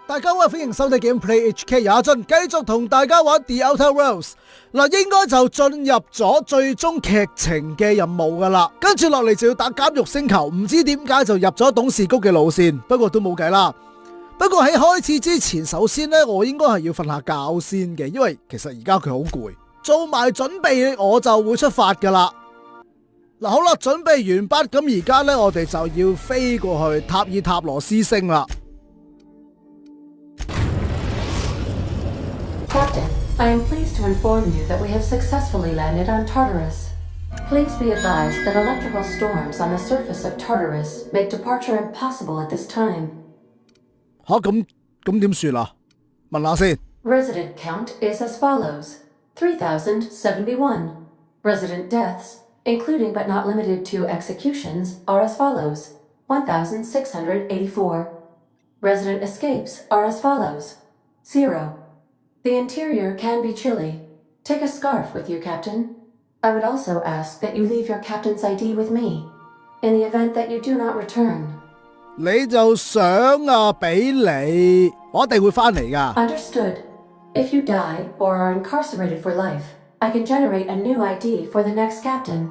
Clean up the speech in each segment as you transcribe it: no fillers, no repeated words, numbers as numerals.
大家好，歡迎收睇 Gameplay HK， 有阿俊繼續同大家玩 The Outer Worlds。應該就進入咗最終劇情嘅任務噶啦，跟住落嚟就要打監獄星球，唔知點解就入咗董事局嘅路線，不過都冇計啦。不過喺開始之前，首先呢，我應該係要瞓下覺先嘅，因為其實而家佢好攰，做埋準備我就會出發噶啦。好啦，準備完畢，咁而家呢，我哋就要飛過去塔爾塔羅斯星啦。Captain, I am pleased to inform you that we have successfully landed on Tartarus. Please be advised that electrical storms on the surface of Tartarus make departure impossible at this time. 咁點算啊？問下先。Resident count is as follows: 3,071. Resident deaths, including but not limited to executions, are as follows: 1,684. Resident escapes are as follows: 0. The interior can be chilly. Take a scarf with you, Captain. I would also ask that you leave your captain's ID with me, in the event that you do not return. 你就想啊，俾你，我一定會返嚟㗎。Understood. If you die or are incarcerated for life, I can generate a new ID for the next captain.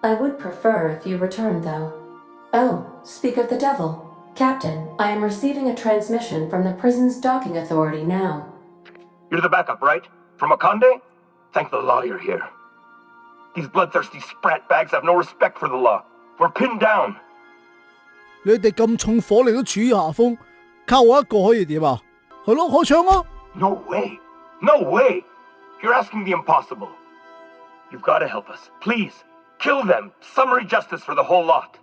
I would prefer if you returned, though. Oh, speak of the devil. Captain, I am receiving a transmission from the prison's docking authority now. You're the backup, right? From Akande? Thank the law you're here. These bloodthirsty sprat bags have no respect for the law. We're pinned down. 你哋咁重火力都處於下風，靠我一個可以點啊？係咯，開槍啊 No way. No way. You're asking the impossible. You've got to help us. Please. Kill them. Summary justice for the whole lot.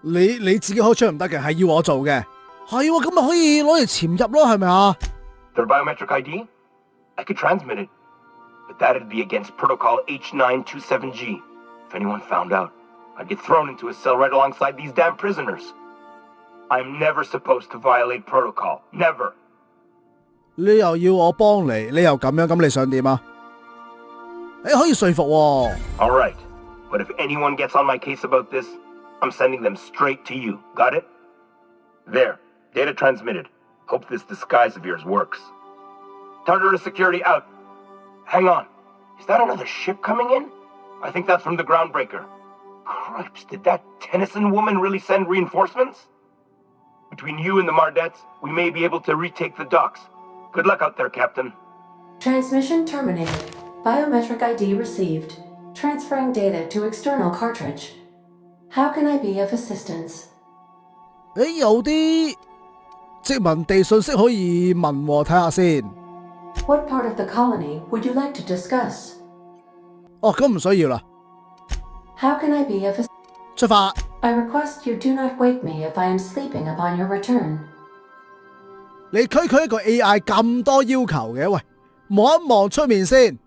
你自己開槍唔得嘅，係要我做嘅。係喎，咁咪可以攞嚟潛入咯，係咪啊？ Their biometric ID? I could transmit it. But that'd be against Protocol H927G. If anyone found out, I'd get thrown into a cell right alongside these damn prisoners. I'm never supposed to violate protocol. Never. 你又要我幫你，你又咁樣，咁你想點啊？你可以說服喎。All right. But if anyone gets on my case about this, I'm sending them straight to you. Got it? There. Data transmitted. Hope this disguise of yours works. Tartarus security out. Hang on. Is that another ship coming in? I think that's from the Groundbreaker. Cripes, did that Tennyson woman really send reinforcements? Between you and the Mardettes, we may be able to retake the docks. Good luck out there, Captain. Transmission terminated. Biometric ID received. Transferring data to external cartridge. How can I be of assistance? 有啲殖民地信息可以問喎，睇下先。What part of the colony would you like to discuss? 咁唔需要啦。How can I be of assistance? 出發。I request you do not wake me if I am sleeping upon your return. 你區一個 AI 咁多要求嘅，喂，望一望出面先。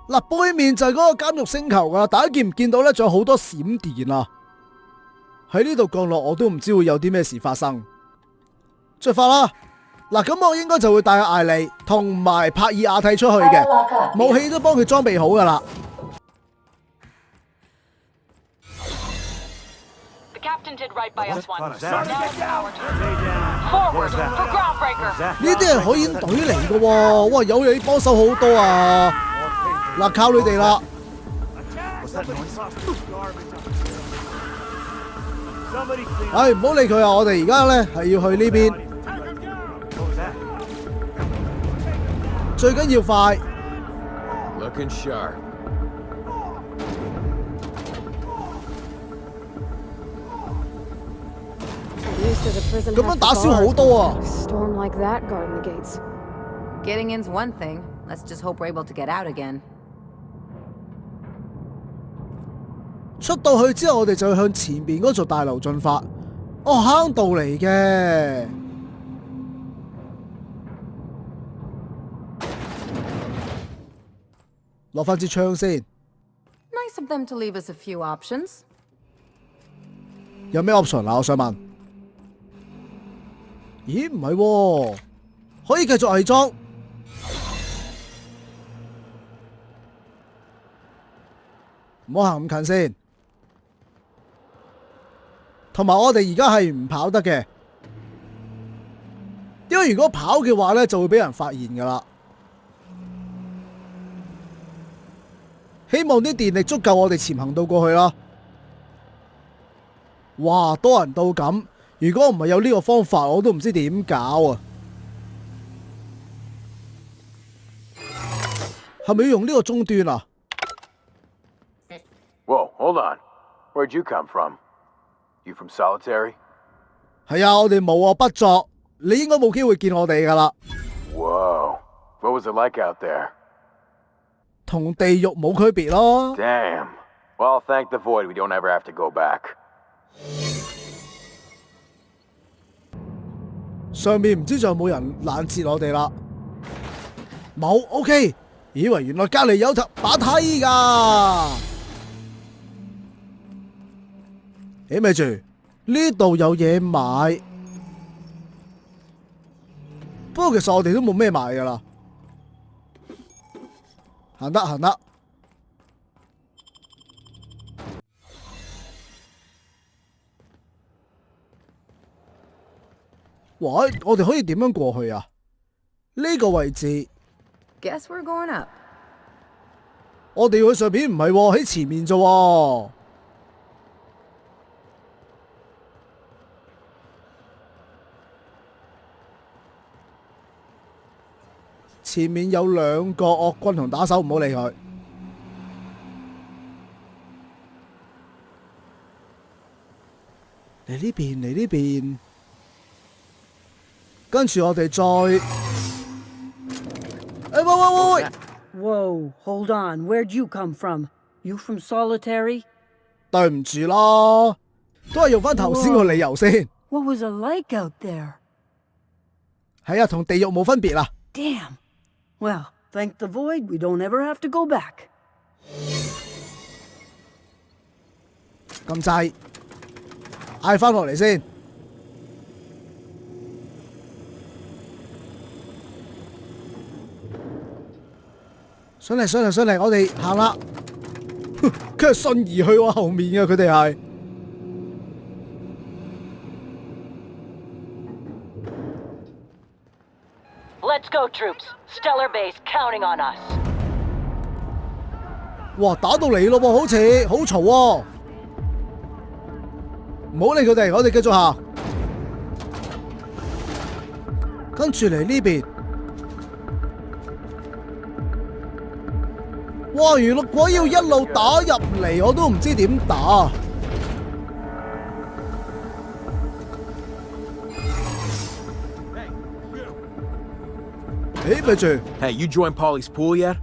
嗱，背面就係嗰個監獄星球噶，大家見唔見到咧？仲有好多閃電啊！喺呢度降落，我都唔知會有啲咩事發生。出發啦！嗱，咁我應該就會帶艾莉同埋帕爾亞蒂出去嘅，武器都幫佢裝備好噶啦。呢啲係海燕隊嚟嘅喎，哇！有你幫手好多啊！嗱，靠你哋啦！唔好理佢啊！我哋而家咧係要去呢邊，最緊要快。Looking sharp. 咁樣打消好多啊 ！Storm like that guarding the gates. Getting in's one thing. Let's just hope we're able to get out again. 出到去之後，我哋就要向前邊嗰座大樓進發。坑道嚟嘅。攞翻支槍先。Nice of them to leave us a few options. 有咩 option 啊？我想問。咦，唔係喎，可以繼續偽裝。唔好行咁近先。同埋我哋而家係唔跑得嘅，因為如果跑嘅話呢，就會俾人發現噶啦。希望啲電力足夠我哋潛行到過去啦。哇，多人到咁，如果唔係有呢個方法，我都唔知點搞啊！係咪要用呢個終端啊？ Whoa, hold on. Where'd you come from? You from Solitary? 係啊，我哋冇啊，不作。你應該冇機會見我哋噶啦。Whoa. What was it like out there? 同地獄冇區別咯。Damn. Well, thank the void we don't ever have to go back. 上面唔知仲有冇人攔截我哋啦？冇 ，OK。以為原來隔離有把梯㗎。咪住，呢度有嘢買。不過其實我哋都冇咩買㗎啦。行得行得。喂，我哋可以點樣過去啊？呢個位置。Guess we're going up. 我哋要去上邊唔係喎，喺前面啫喎。前面有兩個惡軍同打手，唔好理佢。嚟呢邊，嚟呢邊。跟住我哋再。喂！ Whoa, hold on. Where'd you come from? You from Solitary? 對唔住啦，都係用翻頭先個理由先。What was it like out there? 係啊，同地獄冇分別啦。Damn. Well, thank the void we don't ever have to go back. 咁滯，嗌翻落嚟先。上嚟，我哋行啦。佢係順而去我後面嘅，佢哋係。Let's go, troops. Stellar base counting on us. 哇，打到嚟咯喎，好似好嘈喎。唔好理佢哋，我哋繼續行。跟住嚟呢邊。哇！如果要一路打入嚟，我都唔知點打。咪住 Hey, you joined Polly's pool yet?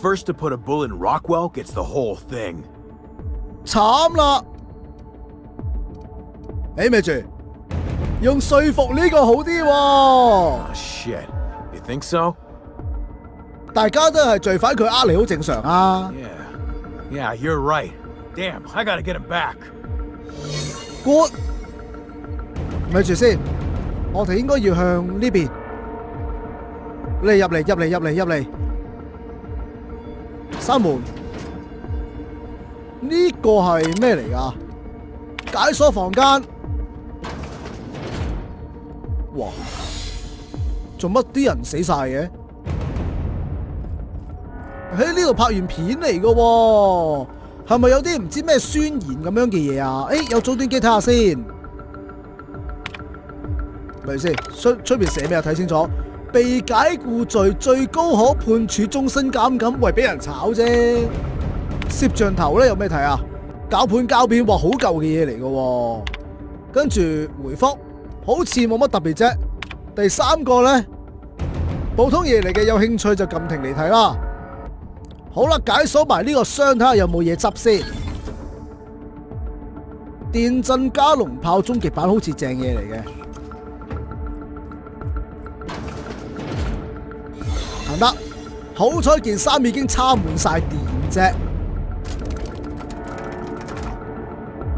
First to put a bullet in Rockwell gets the whole thing. 慘啦！咪住，用說服呢個好啲喎。Oh, shit. You think so? 大家都係罪犯，佢呃你好正常啊。Yeah, you're right. Damn, I gotta get him back. Good。咪住先，我哋應該要向呢邊。你入嚟。閂門。呢個係咩嚟㗎？解鎖房間。哇！做乜啲人死晒嘅？喺呢度拍完片嚟嘅喎，係咪有啲唔知咩宣言咁樣嘅嘢啊？有早段機睇下先，咪先出面寫咩啊？睇清楚，被解雇罪最高可判處終身監禁，為俾人炒啫。攝像頭咧有咩睇啊？膠片，哇好舊嘅嘢嚟嘅喎。跟住回覆，好似冇乜特別啫。第三個咧，普通嘢嚟嘅，有興趣就撳停嚟睇啦。好啦，解鎖埋呢個箱，睇下有冇嘢執先。電震加農炮終極版好似正嘢嚟嘅，行得。好彩件衫已經插滿晒電啫。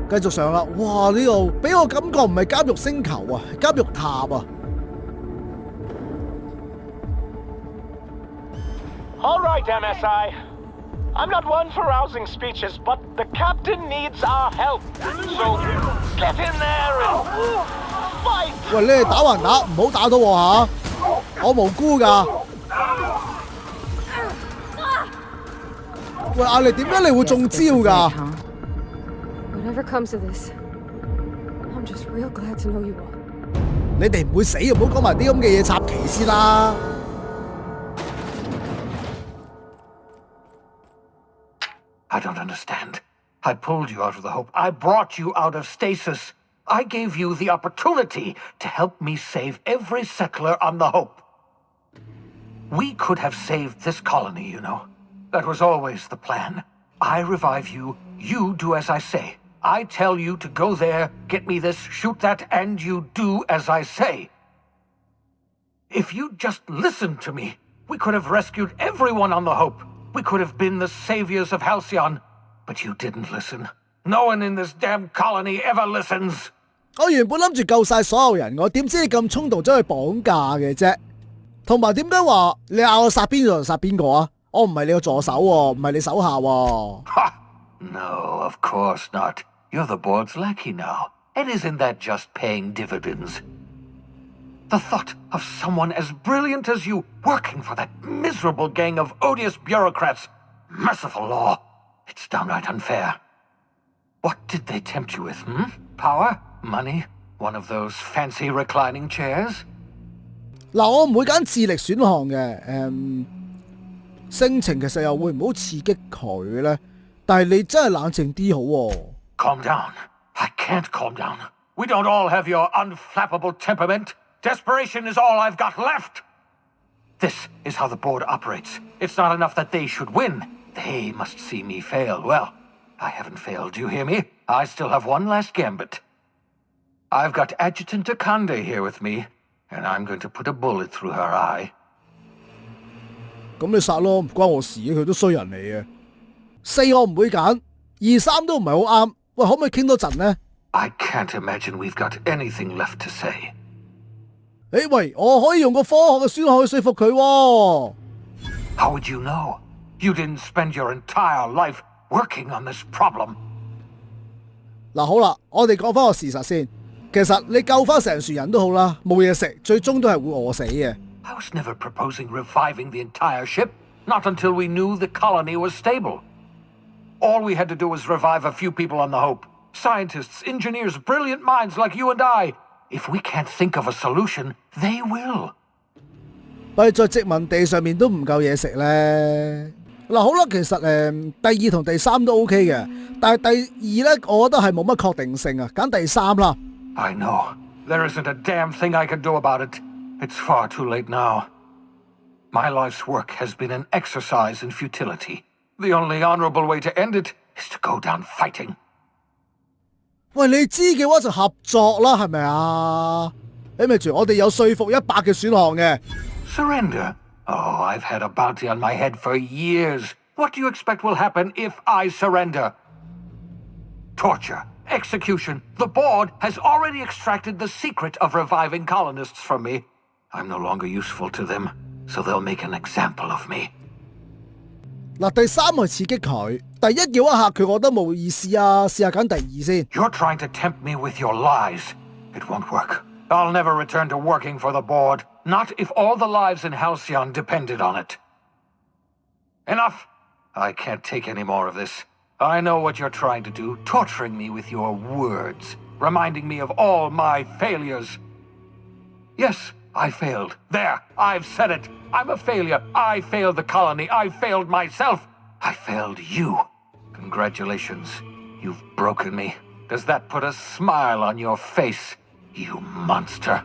繼續上啦，哇！呢度俾我感覺唔係監獄星球啊，係監獄塔啊。All right, MSI. I'm not one for rousing speeches, but the captain needs our help. So get in there and fight. 喂，你哋打還打，唔好打到我吓，我無辜㗎。喂，阿力，點解你會中招㗎？ Whatever comes of this, I'm just real glad to know you all. 你哋唔會死，唔好講埋啲咁嘅嘢插旗先啦。I don't understand. I pulled you out of the Hope. I brought you out of stasis. I gave you the opportunity to help me save every settler on the Hope. We could have saved this colony, you know. That was always the plan. I revive you, you do as I say. I tell you to go there, get me this, shoot that, and you do as I say. If you just listened to me, we could have rescued everyone on the Hope. We could have been the saviors of Halcyon. But you didn't listen. No one in this damn colony ever listens. 我原本諗住救晒所有人，我點知你咁衝動走去綁架嘅啫？同埋點解話你嗌我殺邊個就殺邊個啊？我唔係你個助手喎，唔係你手下喎。Ha! No, of course not. You're the board's lackey now. And isn't that just paying dividends? The thought of someone as brilliant as you working for that miserable gang of odious bureaucrats. Merciful law. It's downright unfair. What did they tempt you with, Power? Money? One of those fancy reclining chairs? 嗱，我唔會揀智力選項嘅，性情其實又會唔好刺激佢咧？但係你真係冷靜啲好喎。Calm down. I can't calm down. We don't all have your unflappable temperament. Desperation is all I've got left. This is how the board operates. It's not enough that they should win. They must see me fail. Well, I haven't failed, do you hear me? I still have one last gambit. I've got Adjutant Akande here with me, and I'm going to put a bullet through her eye. 咁你殺咯，唔關我事，佢都衰人嚟嘅。4我唔會揀，2、3都唔係好啱。喂，可唔可以傾多陣呢？ I can't imagine we've got anything left to say. 喂，我可以用個科學嘅選項去說服佢喎。How would you know? You didn't spend your entire life working on this problem. 嗱，好啦，我哋講翻個事實先。其實你救翻成船人都好啦，冇嘢食，最終都係會餓死嘅。I was never proposing reviving the entire ship, not until we knew the colony was stable. All we had to do was revive a few people on the Hope. Scientists, engineers, brilliant minds like you and I. If we can't think of a solution, they will. 但係在殖民地上面都唔夠嘢食咧。嗱，好啦，其實第2同第3都 OK 嘅，但係第2咧，我覺得係冇乜確定性啊，揀第3啦。I know. There isn't a damn thing I can do about it. It's far too late now. My life's work has been an exercise in futility. The only honorable way to end it is to go down fighting. 喂，你知嘅話就合作啦，係咪啊？你咪住，我哋有說服100嘅選項嘅。Surrender? Oh, I've had a bounty on my head for years. What do you expect will happen if I surrender? Torture, execution. The board has already extracted the secret of reviving colonists from me. I'm no longer useful to them, so they'll make an example of me. 嗱，第3係刺激佢，第1叫一嚇佢，我覺得冇意思啊，試下揀第2先。You're trying to tempt me with your lies. It won't work. I'll never return to working for the board, not if all the lives in Halcyon depended on it. Enough! I can't take any more of this. I know what you're trying to do, torturing me with your words, reminding me of all my failures. Yes, I failed. There, I've said it. I'm a failure. I failed the colony. I failed myself. I failed you. Congratulations. You've broken me. Does that put a smile on your face, you monster?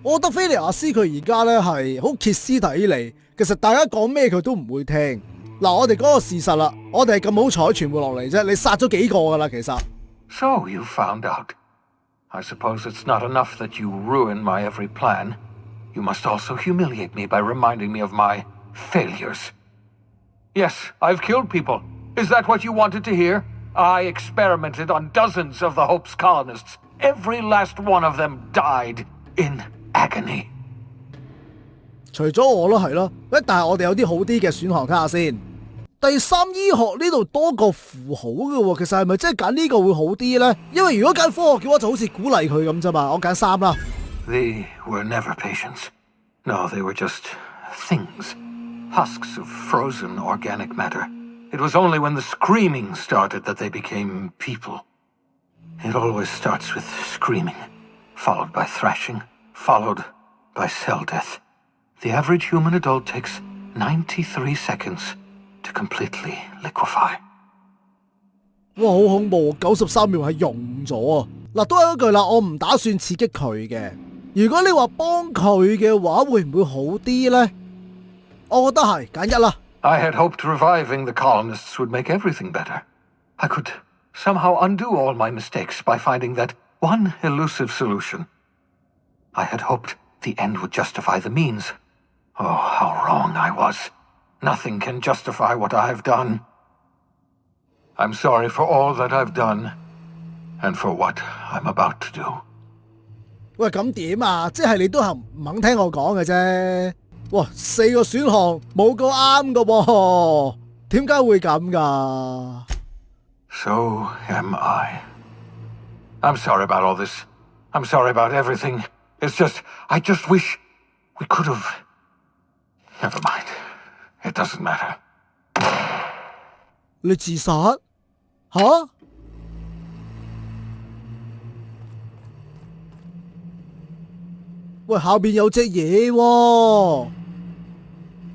我覺得菲利亞斯佢而家咧係好歇斯底里，其實大家講咩佢都唔會聽。嗱，我哋講個事實啦，我哋係咁好彩全部落嚟啫，你殺咗幾個㗎啦，其實。So you found out. I suppose it's not enough that you ruined my every plan. You must also humiliate me by reminding me of my failures. Yes, I've killed people. Is that what you wanted to hear? I experimented on dozens of the Hope's colonists. Every last one of them died in agony. 除咗我咯，係咯，但係我哋有啲好啲嘅選項睇下先。第三醫學呢度多個符號嘅喎，其實係咪真係揀呢個會好啲呢？因為如果揀科學嘅話，就好似鼓勵佢咁啫嘛。我揀3啦。They were never patients. No, they were just things. Husks of frozen organic matter. It was only when the screaming started that they became people. It always starts with screaming, followed by thrashing, followed by cell death. The average human adult takes 93 seconds to completely liquefy. 哇，好恐怖！93秒係溶咗啊！嗱，都係嗰句啦，我唔打算刺激佢嘅。如果你話幫佢嘅話，會唔會好啲呢？我覺得係揀1啦。I had hoped reviving the colonists would make everything better. I could somehow undo all my mistakes by finding that one elusive solution. I had hoped the end would justify the means. Oh, how wrong I was. Nothing can justify what I've done. I'm sorry for all that I've done, and for what I'm about to do. 喂，咁點啊？即係你都係唔肯聽我講嘅啫。哇，4個選項冇個啱㗎喎，點解會咁㗎？ So am I. I'm sorry about all this. I'm sorry about everything. It's just, I just wish we could have. Never mind. It doesn't matter. 你自殺？吓？喂，下邊有隻嘢喎，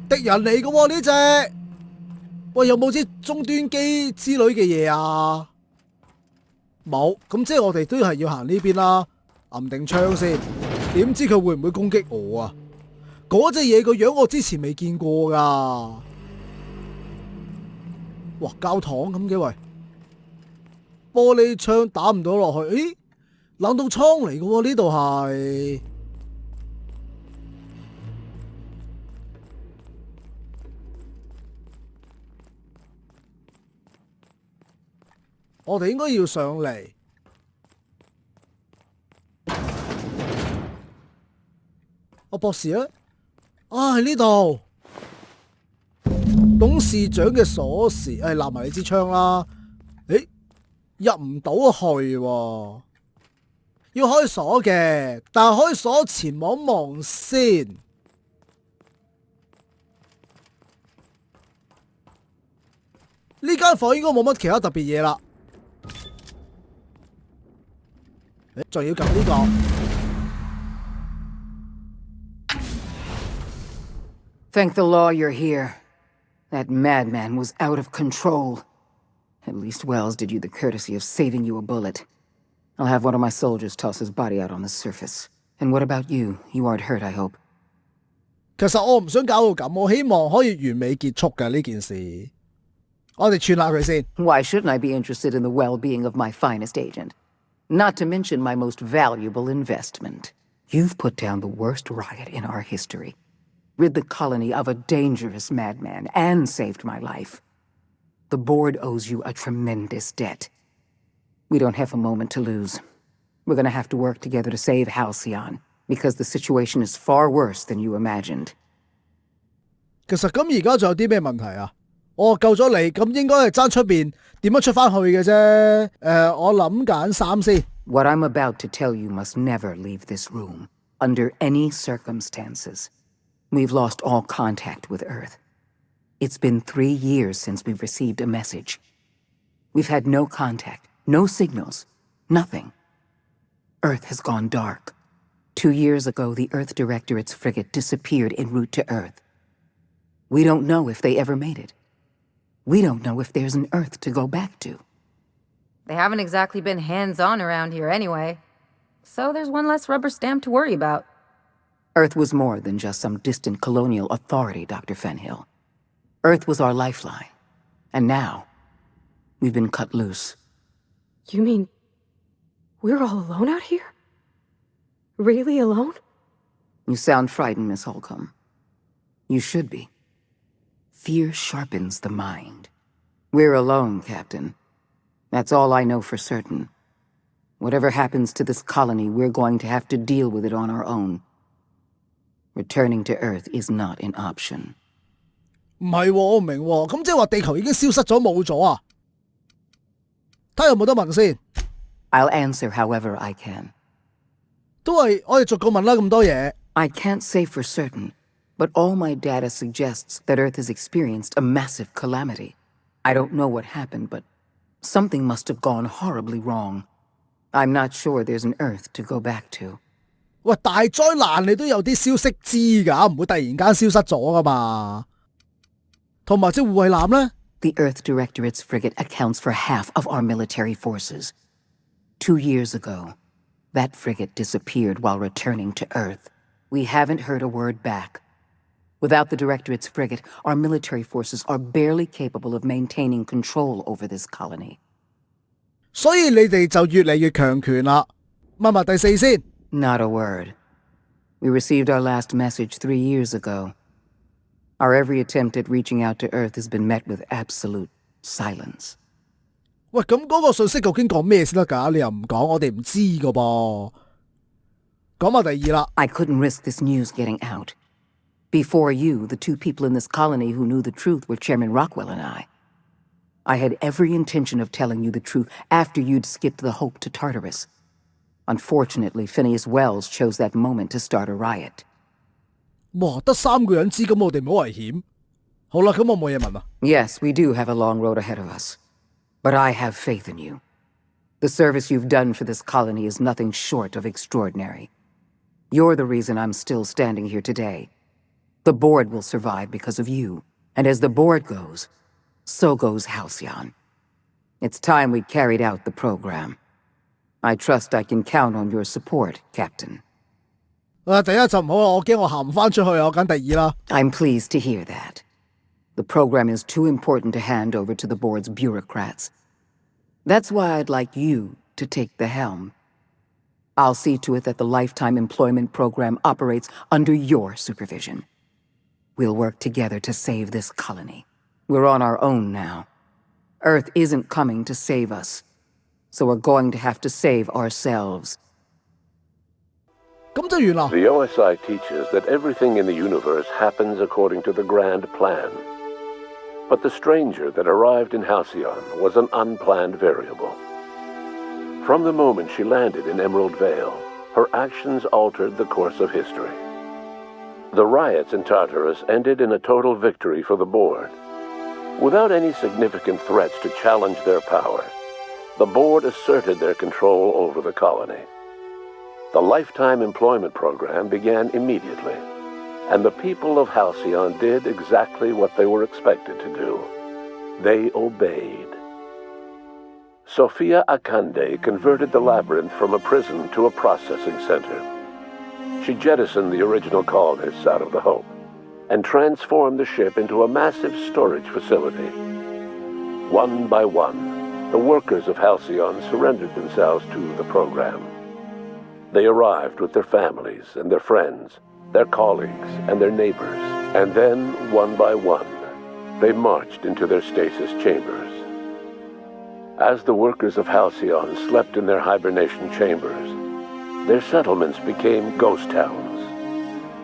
敵人嚟嘅喎呢隻。喂，有冇啲終端機之類嘅嘢啊？冇，咁即係我哋都係要行呢邊啦。揞定槍先，點知佢會唔會攻擊我啊？嗰隻嘢個樣我之前未見過噶。哇，教堂咁嘅喂，玻璃窗打唔到落去，咦？冷凍倉嚟嘅喎，呢度係。我哋應該要上嚟。我博士啊，喺呢度。董事長嘅鎖匙，拿埋你支槍啦。入唔到去喎，要開鎖嘅，但係開鎖前望望先。呢間房應該冇乜其他特別嘢啦。仲要撳呢個。Thank the law you're here. That madman was out of control. At least Wells did you the courtesy of saving you a bullet. I'll have one of my soldiers toss his body out on the surface. And what about you? You aren't hurt, I hope. 其實我唔想搞到咁，我希望可以完美結束嘅呢件事。我哋串下佢先。Why shouldn't I be interested in the well-being of my finest agent? Not to mention my most valuable investment. You've put down the worst riot in our history, rid the colony of a dangerous madman, and saved my life. The board owes you a tremendous debt. We don't have a moment to lose. We're gonna have to work together to save Halcyon, because the situation is far worse than you imagined. 其實咁而家仲有啲咩問題啊？我救咗你，咁應該係爭出邊點樣出翻去嘅啫。我諗揀3先。What I'm about to tell you must never leave this room, under any circumstances. We've lost all contact with Earth. It's been 3 years since we've received a message. We've had no contact, no signals, nothing. Earth has gone dark. 2 years ago, the Earth Directorate's frigate disappeared en route to Earth. We don't know if they ever made it. We don't know if there's an Earth to go back to. They haven't exactly been hands-on around here anyway. So there's one less rubber stamp to worry about. Earth was more than just some distant colonial authority, Dr. Fenhill. Earth was our lifeline. And now, we've been cut loose. You mean we're all alone out here? Really alone? You sound frightened, Miss Holcomb. You should be. Fear sharpens the mind. We're alone, Captain. That's all I know for certain. Whatever happens to this colony, we're going to have to deal with it on our own. Returning to Earth is not an option. 唔係喎，我唔明喎，咁即係話地球已經消失咗冇咗啊？睇下有冇得問先。I'll answer however I can. 都係我哋逐個問啦，咁多嘢。I can't say for certain, but all my data suggests that Earth has experienced a massive calamity. I don't know what happened, but something must have gone horribly wrong. I'm not sure there's an Earth to go back to. 喂，大災難你都有啲消息知㗎，唔會突然間消失咗㗎嘛？同埋隻護衛艦呢？ The Earth Directorate's frigate accounts for half of our military forces. 2 years ago, that frigate disappeared while returning to Earth. We haven't heard a word back. Without the Directorate's frigate, our military forces are barely capable of maintaining control over this colony. 所以你哋就越嚟越強權啦。問埋第四先。Not a word. We received our last message 3 years ago. Our every attempt at reaching out to Earth has been met with absolute silence. 喂，咁嗰個信息究竟講咩先得㗎？你又唔講，我哋唔知㗎噃。講埋第二啦。I couldn't risk this news getting out. Before you, the 2 people in this colony who knew the truth were Chairman Rockwell and I. I had every intention of telling you the truth after you'd skipped the Hope to Tartarus. Unfortunately, Phineas Wells chose that moment to start a riot. 哇，得3個人知，咁我哋冇危險。好啦，咁我冇嘢問啦。Yes, we do have a long road ahead of us. But I have faith in you. The service you've done for this colony is nothing short of extraordinary. You're the reason I'm still standing here today. The board will survive because of you. And as the board goes, so goes Halcyon. It's time we carried out the program. I trust I can count on your support, Captain. 第一就唔好啦，我驚我行唔返出去啊，我揀第二啦。I'm pleased to hear that. The program is too important to hand over to the board's bureaucrats. That's why I'd like you to take the helm. I'll see to it that the lifetime employment program operates under your supervision. We'll work together to save this colony. We're on our own now. Earth isn't coming to save us. So we're going to have to save ourselves. 咁就完啦。 The OSI teaches that everything in the universe happens according to the grand plan. But the stranger that arrived in Halcyon was an unplanned variable. From the moment she landed in Emerald Vale, her actions altered the course of history. The riots in Tartarus ended in a total victory for the board. Without any significant threats to challenge their power, the board asserted their control over the colony. The lifetime employment program began immediately, and the people of Halcyon did exactly what they were expected to do. They obeyed. Sophia Akande converted the labyrinth from a prison to a processing center. She jettisoned the original colonists out of the Hope and transformed the ship into a massive storage facility. One by one, the workers of Halcyon surrendered themselves to the program. They arrived with their families and their friends, their colleagues and their neighbors, and then, one by one, they marched into their stasis chambers. As the workers of Halcyon slept in their hibernation chambers, their settlements became ghost towns,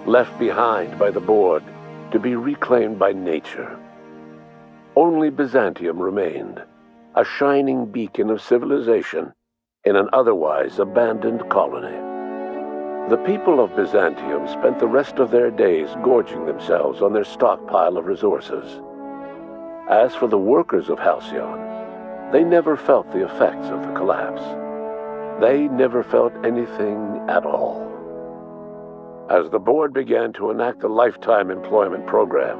left behind by the board to be reclaimed by nature. Only Byzantium remained, a shining beacon of civilization in an otherwise abandoned colony. The people of Byzantium spent the rest of their days gorging themselves on their stockpile of resources. As for the workers of Halcyon, they never felt the effects of the collapse. They never felt anything at all. As the board began to enact the lifetime employment program,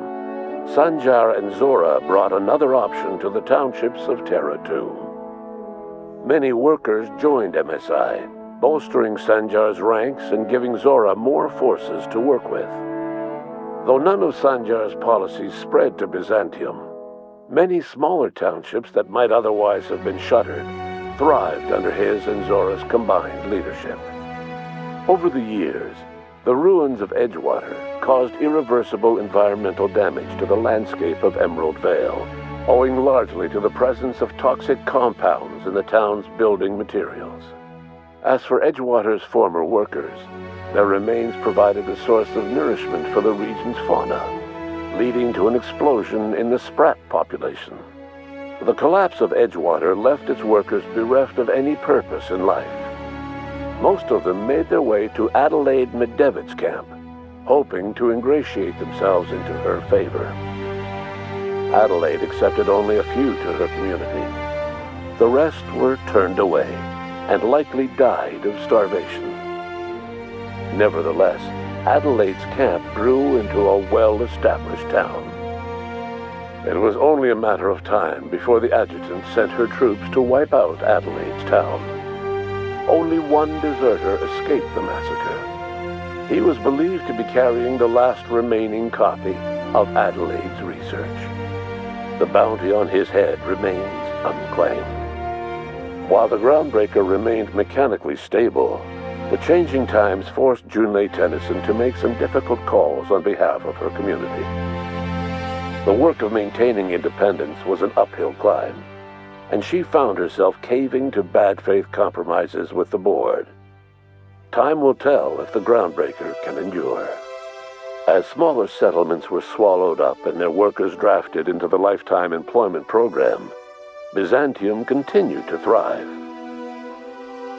Sanjar and Zora brought another option to the townships of Terra 2. Many workers joined MSI, bolstering Sanjar's ranks and giving Zora more forces to work with. Though none of Sanjar's policies spread to Byzantium, many smaller townships that might otherwise have been shuttered thrived under his and Zora's combined leadership. Over the years, the ruins of Edgewater caused irreversible environmental damage to the landscape of Emerald Vale, owing largely to the presence of toxic compounds in the town's building materials. As for Edgewater's former workers, their remains provided a source of nourishment for the region's fauna. leading to an explosion in the sprat population. The collapse of Edgewater left its workers bereft of any purpose in life. Most of them made their way to Adelaide Medevic's camp, hoping to ingratiate themselves into her favor. Adelaide accepted only a few to her community. The rest were turned away and likely died of starvation. Nevertheless, Adelaide's camp grew into a well-established town. It was only a matter of time before the adjutant sent her troops to wipe out Adelaide's town. Only one deserter escaped the massacre. He was believed to be carrying the last remaining copy of Adelaide's research. The bounty on his head remains unclaimed. While the groundbreaker remained mechanically stable, the changing times forced Junlei Tennyson to make some difficult calls on behalf of her community. The work of maintaining independence was an uphill climb, and she found herself caving to bad faith compromises with the board. Time will tell if the groundbreaker can endure. As smaller settlements were swallowed up and their workers drafted into the lifetime employment program, Byzantium continued to thrive.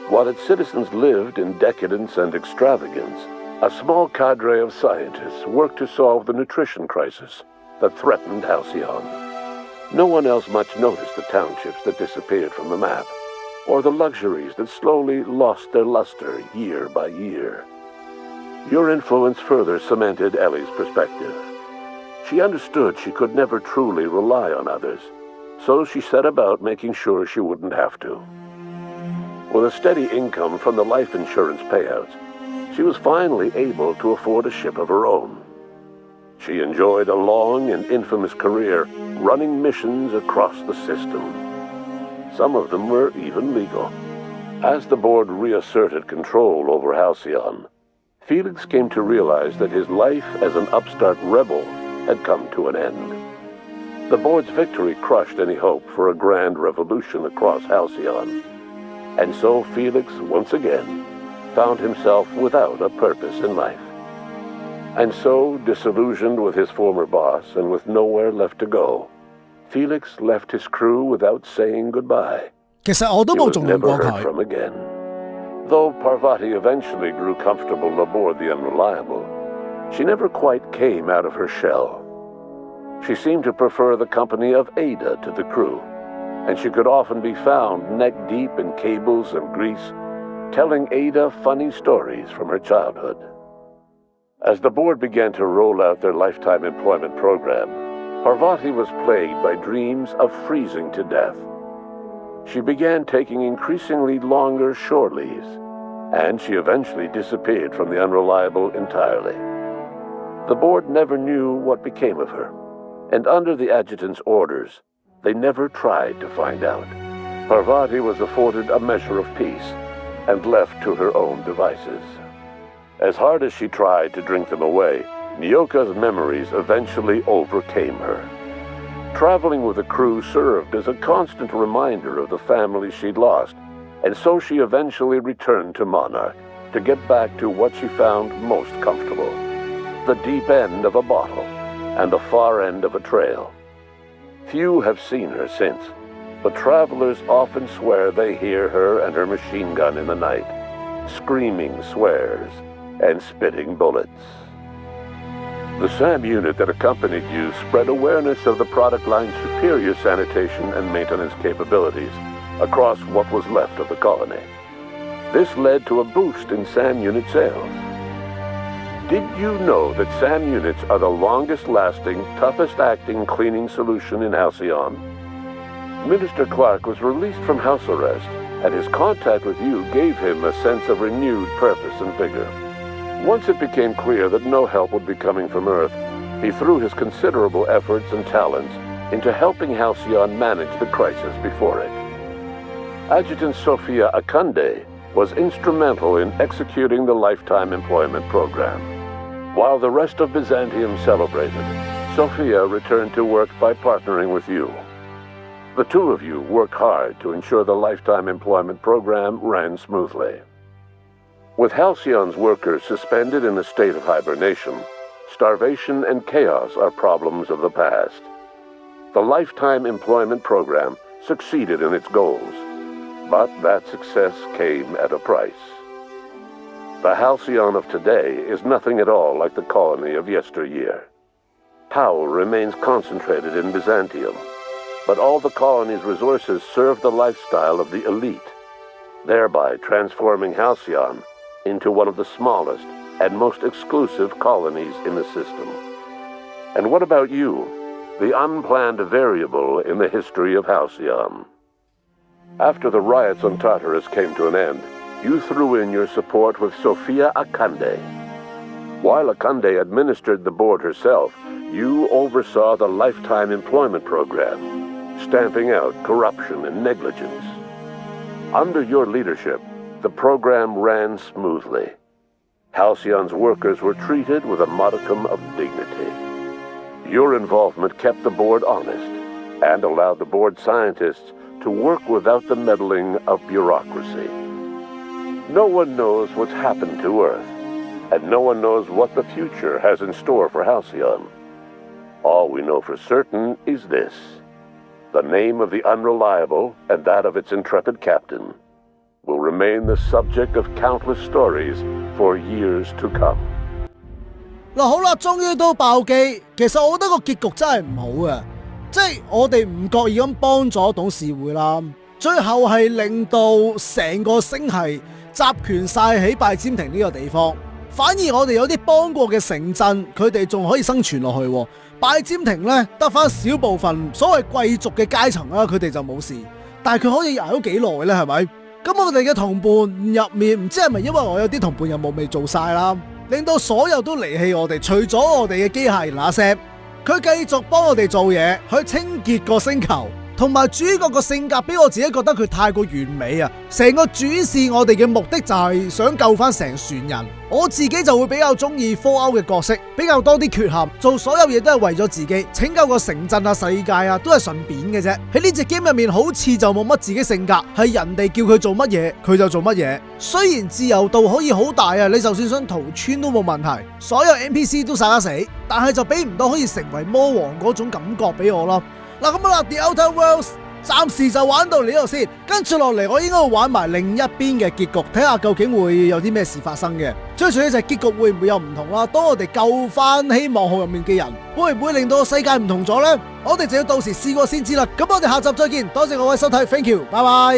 While its citizens lived in decadence and extravagance, a small cadre of scientists worked to solve the nutrition crisis that threatened Halcyon. No one else much noticed the townships that disappeared from the map, or the luxuries that slowly lost their luster year by year. Your influence further cemented Ellie's perspective. She understood she could never truly rely on others, so she set about making sure she wouldn't have to. With a steady income from the life insurance payouts, she was finally able to afford a ship of her own. She enjoyed a long and infamous career running missions across the system. Some of them were even legal. As the board reasserted control over Halcyon, Felix came to realize that his life as an upstart rebel had come to an end. The board's victory crushed any hope for a grand revolution across Halcyon, and so Felix once again found himself without a purpose in life. And so, disillusioned with his former boss and with nowhere left to go, Felix left his crew without saying goodbye. 其實我都冇重用過 Never heard from again. Though Parvati eventually grew comfortable aboard the Unreliable, she never quite came out of her shell. She seemed to prefer the company of Ada to the crew, and she could often be found neck-deep in cables and grease, telling Ada funny stories from her childhood. As the board began to roll out their lifetime employment program, Parvati was plagued by dreams of freezing to death. She began taking increasingly longer shore leaves, and she eventually disappeared from the Unreliable entirely. The board never knew what became of her, and under the adjutant's orders, they never tried to find out. Parvati was afforded a measure of peace and left to her own devices. As hard as she tried to drink them away, Nyoka's memories eventually overcame her. Traveling with the crew served as a constant reminder of the family she'd lost, and so she eventually returned to Monarch to get back to what she found most comfortable: the deep end of a bottle and the far end of a trail. Few have seen her since, but travelers often swear they hear her and her machine gun in the night, screaming swears and spitting bullets. The SAM unit that accompanied you spread awareness of the product line's superior sanitation and maintenance capabilities across what was left of the colony. This led to a boost in SAM unit sales. Did you know that SAM units are the longest-lasting, toughest-acting cleaning solution in Halcyon? Minister Clark was released from house arrest, and his contact with you gave him a sense of renewed purpose and vigor. Once it became clear that no help would be coming from Earth, he threw his considerable efforts and talents into helping Halcyon manage the crisis before it. Adjutant Sophia Akande was instrumental in executing the lifetime employment program. While the rest of Byzantium celebrated, Sophia returned to work by partnering with you. The two of you worked hard to ensure the lifetime employment program ran smoothly. With Halcyon's workers suspended in a state of hibernation, starvation and chaos are problems of the past. The Lifetime Employment Program succeeded in its goals, but that success came at a price. The Halcyon of today is nothing at all like the colony of yesteryear. Power remains concentrated in Byzantium, but all the colony's resources serve the lifestyle of the elite, thereby transforming Halcyon into one of the smallest and most exclusive colonies in the system. And what about you, the unplanned variable in the history of Halcyon? After the riots on Tartarus came to an end, you threw in your support with Sophia Akande. While Akande administered the board herself, you oversaw the Lifetime Employment Program, stamping out corruption and negligence. Under your leadership, the program ran smoothly. Halcyon's workers were treated with a modicum of dignity. Your involvement kept the board honest and allowed the board scientists to work without the meddling of bureaucracy. No one knows what's happened to Earth, and no one knows what the future has in store for Halcyon. All we know for certain is this: the name of the Unreliable and that of its intrepid captain will remain the subject of countless stories for years to come. 嗱好啦，終於都爆機。其實我覺得個結局真係唔好嘅，即係我哋唔覺意咁幫咗董事會啦，最後係令到成個星系集權晒喺拜占庭呢個地方，反而我哋有啲幫過嘅城鎮，佢哋仲可以生存落去喎。拜占庭呢，得翻少部分所謂貴族嘅階層啦，佢哋就冇事，但係佢可以捱咗幾耐呢？係咪？咁我哋嘅同伴入面，唔知係咪因為我有啲同伴任務未做晒啦，令到所有都離棄我哋，除咗我哋嘅機械人阿 Sam， 佢繼續幫我哋做嘢，去清潔個星球。同埋主角個性格俾我自己覺得佢太過完美啊！成個主線我哋嘅目的就係想救翻成船人，我自己就會比較中意Fallout嘅角色，比較多啲缺陷，做所有嘢都係為咗自己，拯救個城鎮啊、世界啊，都係順便嘅啫。喺呢隻 game 入面好似就冇乜自己性格，係人哋叫佢做乜嘢佢就做乜嘢。雖然自由度可以好大啊，你就算想逃村都冇問題，所有 NPC 都殺得死，但係就俾唔到可以成為魔王嗰種感覺俾我咯。嗱咁啦 ，The Outer Worlds 暫時就玩到呢度先，跟住落嚟我應該會玩埋另一邊嘅結局，睇下究竟會有啲咩事發生嘅。最主要就係結局會唔會有唔同啦？當我哋救翻希望號入面嘅人，會唔會令到個世界唔同咗呢？我哋就要到時試過先知啦。咁我哋下集再見，多謝各位收睇 ，Thank you， 拜拜。